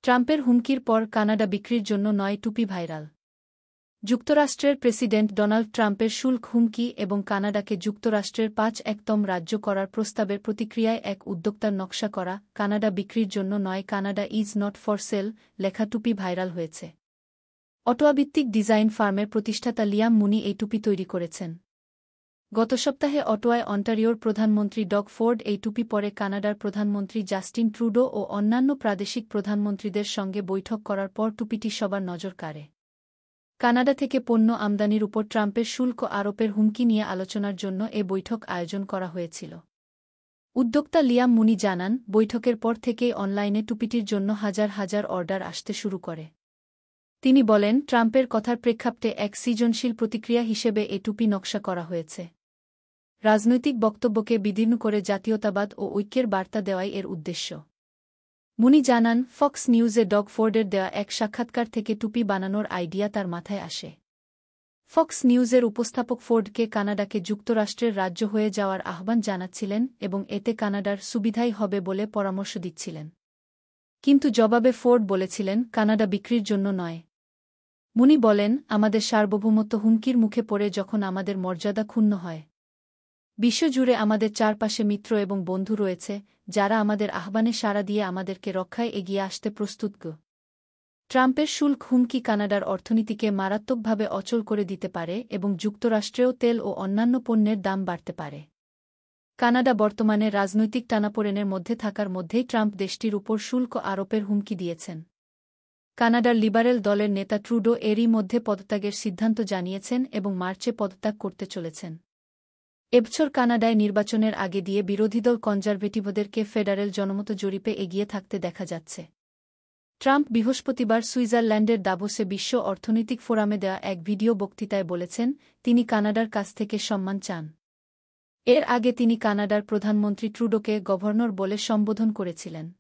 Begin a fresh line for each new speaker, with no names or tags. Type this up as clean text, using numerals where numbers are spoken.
ট্রাম্পের হুমকির পর কানাডা বিক্রির জন্য ৯ টুপি ভাইরাল। যুক্তরাষ্ট্রের প্রেসিডেন্ট ডোনাল্ড ট্রাম্পের শুল্ক হুমকি এবং কানাডাকে যুক্তরাষ্ট্রের ৫-১তম রাজ্য করার প্রস্তাবের প্রতিক্রিয়ায় এক উদ্যোক্তার নকশা করা কানাডা বিক্রির জন্য ৯ Canada is not for sale লেখা টুপি ভাইরাল হয়েছে। অটোয়াভিত্তিক ডিজাইন ফার্মের প্রতিষ্ঠাতা লিয়াম মুনি এই টুপি তৈরি করেছেন। গত সপ্তাহে অটোয়ায় অন্টারিওর প্রধানমন্ত্রী ডগ ফোর্ড এই টুপি পরে কানাডার প্রধানমন্ত্রী জাস্টিন ট্রুডো ও অন্যান্য প্রাদেশিক প্রধানমন্ত্রীদের সঙ্গে বৈঠক করার পর টুপিটি সবার নজর কাড়ে। কানাডা থেকে পণ্য আমদানির উপর ট্রাম্পের শুল্ক আরোপের হুমকি নিয়ে আলোচনার জন্য এ বৈঠক আয়োজন করা হয়েছিল। উদ্যোক্তা লিয়াম মুনি জানান, বৈঠকের পর থেকেই অনলাইনে টুপিটির জন্য হাজার হাজার অর্ডার আসতে শুরু করে। তিনি বলেন, ট্রাম্পের কথার প্রেক্ষাপটে এক সৃজনশীল প্রতিক্রিয়া হিসেবে এ টুপি নকশা করা হয়েছে। রাজনৈতিক বক্তব্যকে বিদীর্ণ করে জাতীয়তাবাদ ও ঐক্যের বার্তা দেওয়াই এর উদ্দেশ্য। মুনি জানান, ফক্স নিউজে ডগ ফোর্ডের দেওয়া এক সাক্ষাৎকার থেকে টুপি বানানোর আইডিয়া তার মাথায় আসে। ফক্স নিউজের উপস্থাপক ফোর্ডকে কানাডাকে যুক্তরাষ্ট্রের রাজ্য হয়ে যাওয়ার আহ্বান জানাচ্ছিলেন এবং এতে কানাডার সুবিধাই হবে বলে পরামর্শ দিচ্ছিলেন। কিন্তু জবাবে ফোর্ড বলেছিলেন, কানাডা বিক্রির জন্য নয়। মুনি বলেন, আমাদের সার্বভৌমত্ব হুমকির মুখে পড়ে যখন আমাদের মর্যাদা ক্ষুণ্ণ হয়। বিশ্বজুড়ে আমাদের চারপাশে মিত্র এবং বন্ধু রয়েছে, যারা আমাদের আহ্বানে সাড়া দিয়ে আমাদেরকে রক্ষায় এগিয়ে আসতে প্রস্তুত। ট্রাম্পের শুল্ক হুমকি কানাডার অর্থনীতিকে মারাত্মকভাবে অচল করে দিতে পারে এবং যুক্তরাষ্ট্রেও তেল ও অন্যান্য পণ্যের দাম বাড়তে পারে। কানাডা বর্তমানে রাজনৈতিক টানাপোড়েনের মধ্যে থাকার মধ্যেই ট্রাম্প দেশটির উপর শুল্ক আরোপের হুমকি দিয়েছেন। কানাডার লিবারেল দলের নেতা ট্রুডো এরই মধ্যে পদত্যাগের সিদ্ধান্ত জানিয়েছেন এবং মার্চে পদত্যাগ করতে চলেছেন। এবছর কানাডায় নির্বাচনের আগে দিয়ে বিরোধী দল কনজারভেটিভদেরকে ফেডারেল জনমত জরিপে এগিয়ে থাকতে দেখা যাচ্ছে। ট্রাম্প বৃহস্পতিবার সুইজারল্যান্ডের দাভোসে বিশ্ব অর্থনৈতিক ফোরামে দেওয়া এক ভিডিও বক্তৃতায় বলেছেন, তিনি কানাডার কাছ থেকে সম্মান চান। এর আগে তিনি কানাডার প্রধানমন্ত্রী ট্রুডোকে গভর্নর বলে সম্বোধন করেছিলেন।